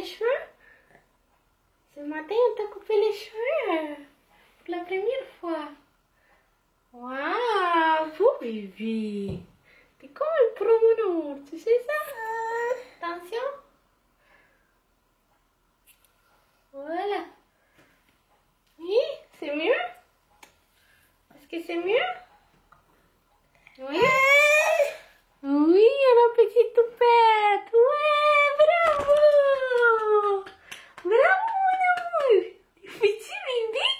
cheveux? Ce matin, on t'a coupé les cheveux pour la première fois. Waouh, beau bébé. T'es comme un promeneur, tu sais ça? Attention. Voilà. Oui, c'est mieux? Est-ce que c'est mieux? Oui? Oui, la petite toupette. Ouais, bravo. Bravo, mon amour. Les petits bébés.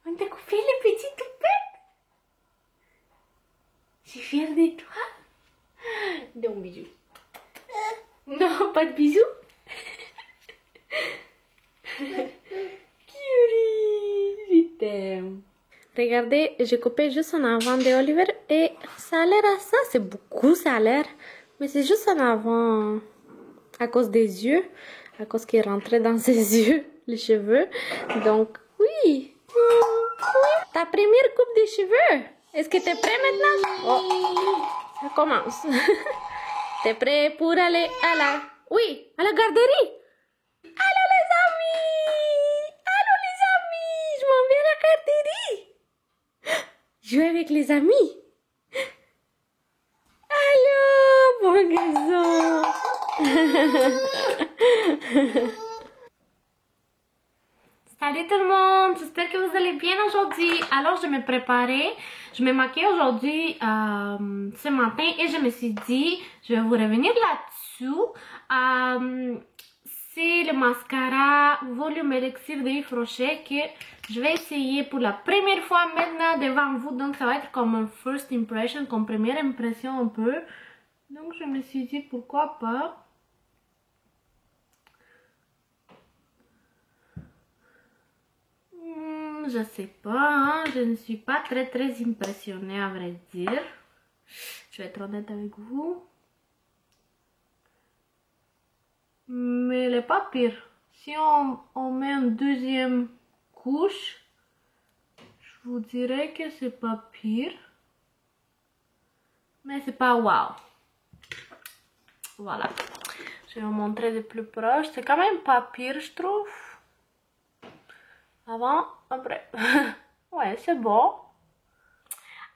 On t'a coupé les petites toupettes. Je suis fière de toi. Donc, bisous. Non, pas de bisous. Curie, je t'aime. Regardez, j'ai coupé juste en avant de Oliver et ça a l'air à ça, c'est beaucoup ça a l'air. Mais c'est juste en avant à cause des yeux, à cause qu'il est rentré dans ses yeux, les cheveux. Donc, oui. Ta première coupe de cheveux. Est-ce que t'es prêt maintenant? Oh, ça commence. T'es prêt pour aller à la... Oui, à la garderie. Allô les amis! Allô les amis! Je m'en vais à la garderie! Jouer avec les amis! Allô, bon garçon! Salut tout le monde! J'espère que vous allez bien aujourd'hui. Alors, je me préparais, je me maquillais aujourd'hui, ce matin, et je me suis dit, je vais vous revenir là-dessus. C'est le mascara Volume Elixir de Yves Rocher que je vais essayer pour la première fois maintenant devant vous. Donc ça va être comme un first impression, comme première impression un peu. Donc je me suis dit pourquoi pas. Je sais pas, hein? Je ne suis pas très impressionnée à vrai dire. Je vais être honnête avec vous. Mais elle n'est pas pire. Si on met une deuxième couche, je vous dirais que c'est pas pire. Mais c'est pas wow. Voilà. Je vais vous montrer de plus proche. C'est quand même pas pire, je trouve. Avant, après. Ouais, c'est bon.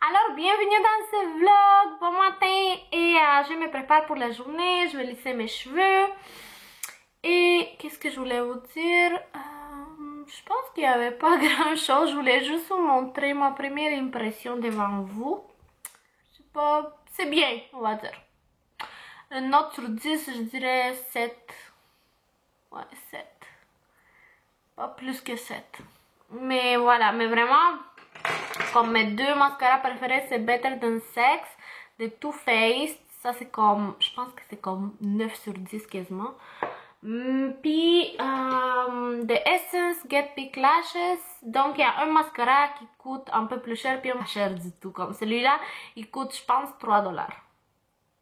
Alors, bienvenue dans ce vlog. Bon matin. Et je me prépare pour la journée. Je vais lisser mes cheveux. Et qu'est-ce que je voulais vous dire? Je pense qu'il n'y avait pas grand chose. Je voulais juste vous montrer ma première impression devant vous. Je sais pas, c'est bien, on va dire. Une note sur 10, je dirais 7. Ouais, 7. Pas plus que 7. Mais voilà, mais vraiment, comme mes deux mascaras préférés, c'est Better Than Sex de Too Faced. Ça, c'est comme, je pense que c'est comme 9 sur 10 quasiment. Puis de Essence Get Big Lashes. Donc il y a un mascara qui coûte un peu plus cher, puis pas cher du tout. Comme celui-là, il coûte je pense 3 $.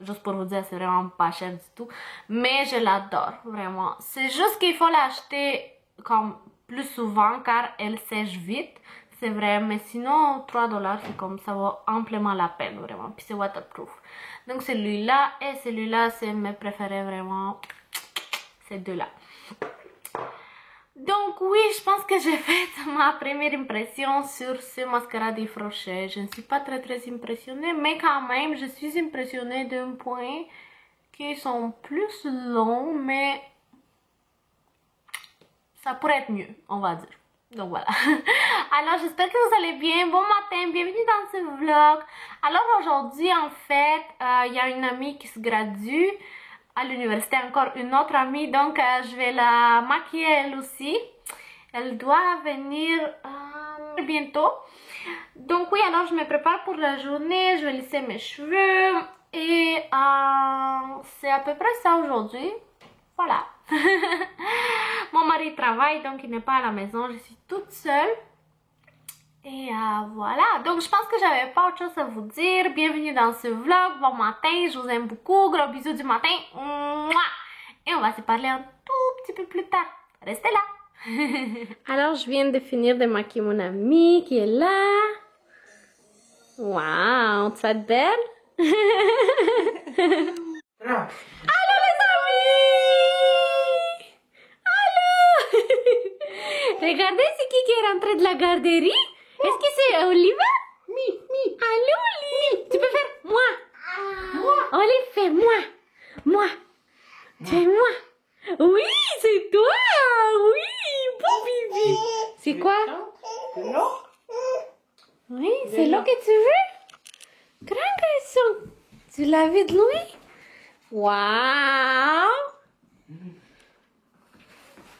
Juste pour vous dire, c'est vraiment pas cher du tout. Mais je l'adore, vraiment. C'est juste qu'il faut l'acheter comme plus souvent car elle sèche vite. C'est vrai, mais sinon 3 $, c'est comme ça vaut amplement la peine, vraiment. Puis c'est waterproof. Donc celui-là et celui-là, c'est mes préférés vraiment. Ces deux-là. Donc oui, je pense que j'ai fait ma première impression sur ce mascara d'Yves Rocher. Je ne suis pas très impressionnée, mais quand même, je suis impressionnée d'un point qu'ils sont plus longs, mais ça pourrait être mieux, on va dire. Donc voilà. Alors j'espère que vous allez bien. Bon matin, bienvenue dans ce vlog. Alors aujourd'hui, en fait, il y a une amie qui se gradue à l'université, encore une autre amie, donc je vais la maquiller elle aussi. Elle doit venir bientôt. Donc oui, alors je me prépare pour la journée, je vais lisser mes cheveux et c'est à peu près ça aujourd'hui. Voilà. Mon mari travaille, donc il n'est pas à la maison, je suis toute seule. Et voilà, donc je pense que j'avais pas autre chose à vous dire. Bienvenue dans ce vlog, bon matin, je vous aime beaucoup, gros bisous du matin. Et on va se parler un tout petit peu plus tard. Restez là. Alors je viens de finir de maquiller mon amie qui est là. Waouh, tu vas être belle. Allô les amis. rentré de la garderie? Est-ce que c'est Oliver? Allô, Oli? Tu peux faire moi. Olive, fais moi. Moi. Fais moi. Oui, c'est toi. Oui, bon bébé. C'est quoi? Oui, c'est l'eau que tu veux? Grand garçon. Tu l'as vu de loin? Waouh!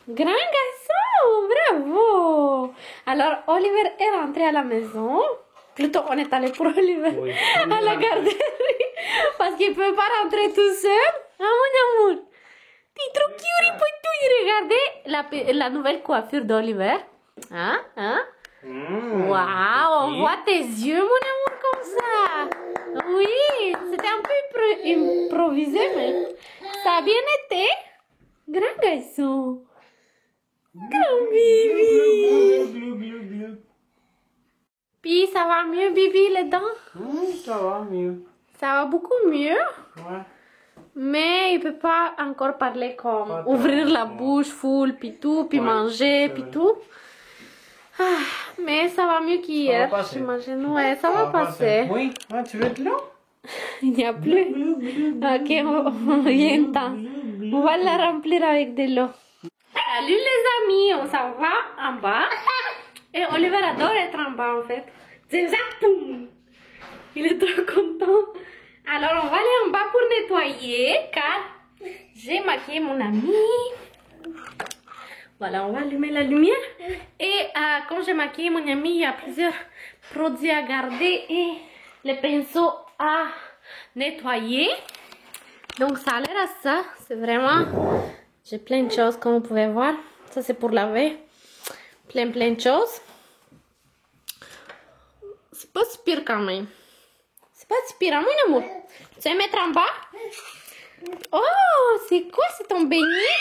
Grand garçon, bravo! Alors, Oliver est rentré à la maison. Plutôt, on est allé pour Oliver à la garderie parce qu'il ne peut pas rentrer tout seul. Ah, mon amour! T'es trop cute, regardez la nouvelle coiffure d'Oliver. Hein? Hein? Waouh! On voit tes yeux, mon amour, comme ça. Oui, c'était un peu improvisé, mais ça a bien été. Grand garçon. Grand Bibi. Puis ça va mieux, Bibi, les dents? Ça va mieux. Ça va beaucoup mieux. Ouais. Mais il peut pas encore parler comme ouvrir la bouche full, puis tout, puis manger, puis tout. Ah, mais ça va mieux qu'hier, j'imagine. Ouais, ça va passer. Oui, ah, tu veux de l'eau? Il n'y a plus. Ok, il y a temps. On va la remplir avec de l'eau. Salut les amis, on s'en va en bas. Et Oliver adore être en bas en fait. C'est ça, poum. Il est trop content. Alors on va aller en bas pour nettoyer car j'ai maquillé mon ami. Voilà, on va allumer la lumière. Et quand j'ai maquillé mon ami, il y a plusieurs produits à garder et les pinceaux à nettoyer. Donc ça a l'air à ça. C'est vraiment... J'ai plein de choses comme vous pouvez voir. Ça c'est pour laver. Plein de choses. C'est pas si pire quand même. C'est pas si pire, hein, mon amour? Tu veux mettre en bas? Oh, c'est quoi? C'est ton beignet?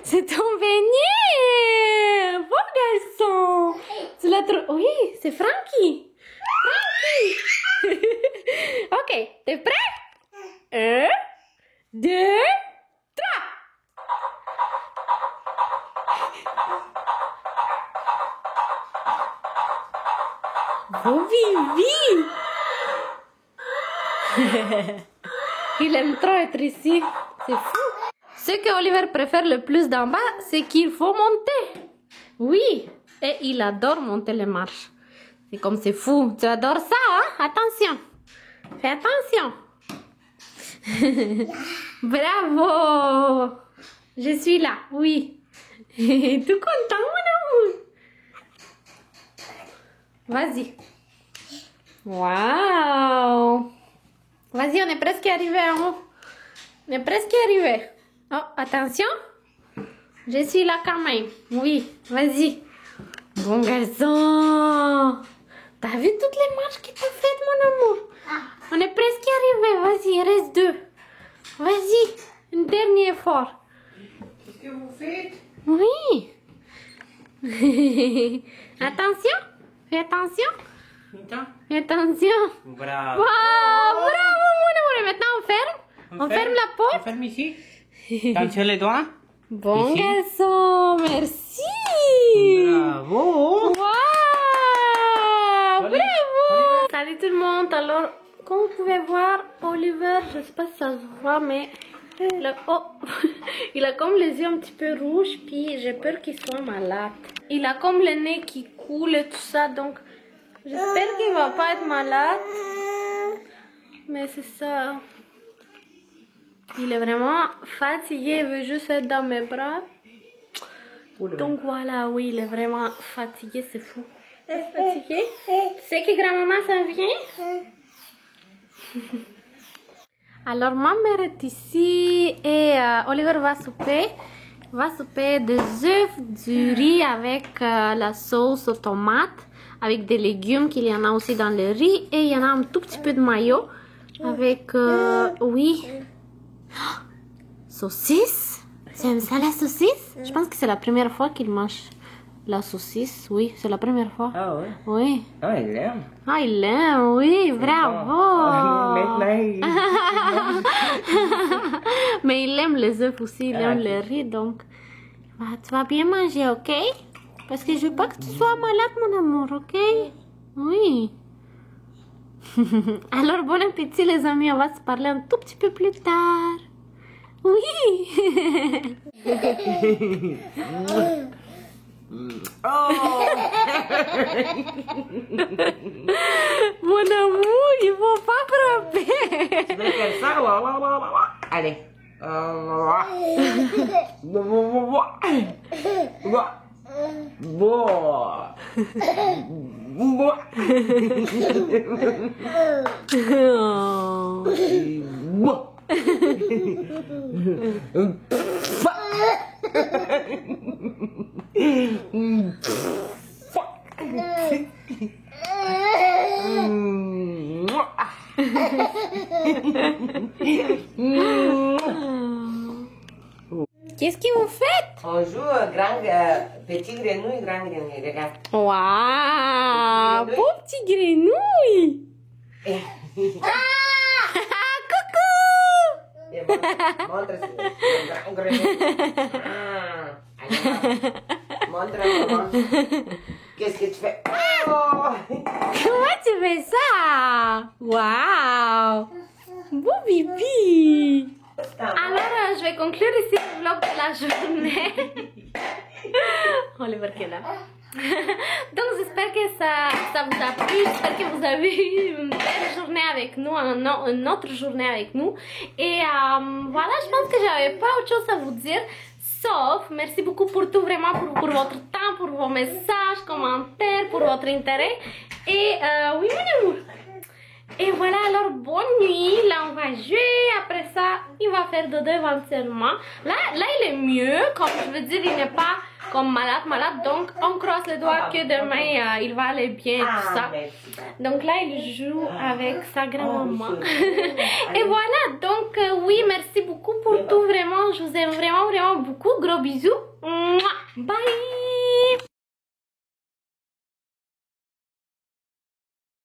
C'est ton beignet! Bon garçon! Tu l'as trouvé? Oui, c'est Frankie! Frankie! Ok, t'es prêt? 1, 2, 3! Oh, Vivi! Il aime trop être ici. C'est fou. Ce que Oliver préfère le plus d'en bas, c'est qu'il faut monter. Oui, et il adore monter les marches. C'est comme c'est fou. Tu adores ça, hein? Attention. Fais attention. Bravo. Je suis là, oui. Tout content, mon amour. Vas-y. Waouh. Vas-y, on est presque arrivé en haut. On est presque arrivé. Oh, attention. Je suis là quand même. Oui, vas-y. Bon garçon. T'as vu toutes les marches que t'as faites, mon amour? On est presque arrivé. Vas-y, il reste 2. Vas-y, un dernier effort. Qu'est-ce que vous faites? Oui. Attention. Fais attention. Attends. Fais attention. Bravo. Wow, bravo, mon amour. Et maintenant, on ferme. On ferme la porte. On ferme ici. Attention les doigts. Bon Ici. garçon, merci. Bravo. Wow, Olive, bravo. Salut tout le monde. Alors, comme vous pouvez voir, Oliver, je sais pas si ça se voit, mais il a comme les yeux un petit peu rouges, puis j'ai peur qu'il soit malade. Il a comme le nez qui coule et tout ça, donc j'espère qu'il va pas être malade. Mais c'est ça. Il est vraiment fatigué, il veut juste être dans mes bras. Donc voilà, oui, il est vraiment fatigué, c'est fou. Fatigué. Tu sais que grand-maman s'en vient? Alors, ma mère est ici et Oliver va souper. Il va souper des œufs, du riz avec la sauce aux tomates, avec des légumes qu'il y en a aussi dans le riz. Et il y en a un tout petit peu de mayo avec, oui, saucisse. Tu aimes ça la saucisse? Je pense que c'est la première fois qu'il mange la saucisse. Oui, c'est la première fois. Ah ouais? Oui. Ah, il l'aime. Ah, il l'aime, oui, bravo. Mais il aime les œufs aussi, il aime le riz, donc tu vas bien manger, ok? Parce que je veux pas que tu sois malade, mon amour, ok? Oui. Alors, bon appétit, les amis. On va se parler un tout petit peu plus tard. Oui. Mon amour, il faut pas frapper. Tu veux faire ça? Allez. Qu'est-ce que vous faites? On joue petit grenouille, grand grenouille, regarde. Waouh, beau petit grenouille. Coucou. Montre grand grenouille. Montre-moi. Qu'est-ce que tu fais? Comment tu fais ça? Waouh, beau bibi. Alors, je vais conclure ici le vlog de la journée. Oliver qui est là. Donc, j'espère que ça vous a plu. J'espère que vous avez eu une belle journée avec nous, une autre journée avec nous. Et voilà, je pense que j'avais pas autre chose à vous dire. Sauf, merci beaucoup pour tout, vraiment, pour votre temps, pour vos messages, commentaires, pour votre intérêt. Et oui, mon amour. Et voilà, alors bonne nuit. Là, on va jouer. Après ça, il va faire dodo éventuellement. Là, il est mieux. Comme je veux dire, il n'est pas comme malade. Donc, on croise les doigts que demain, il va aller bien et tout ça. Donc là, il joue avec sa grand-maman. Et voilà, donc oui, merci beaucoup pour tout. Vraiment, je vous aime vraiment, vraiment beaucoup. Gros bisous. Bye.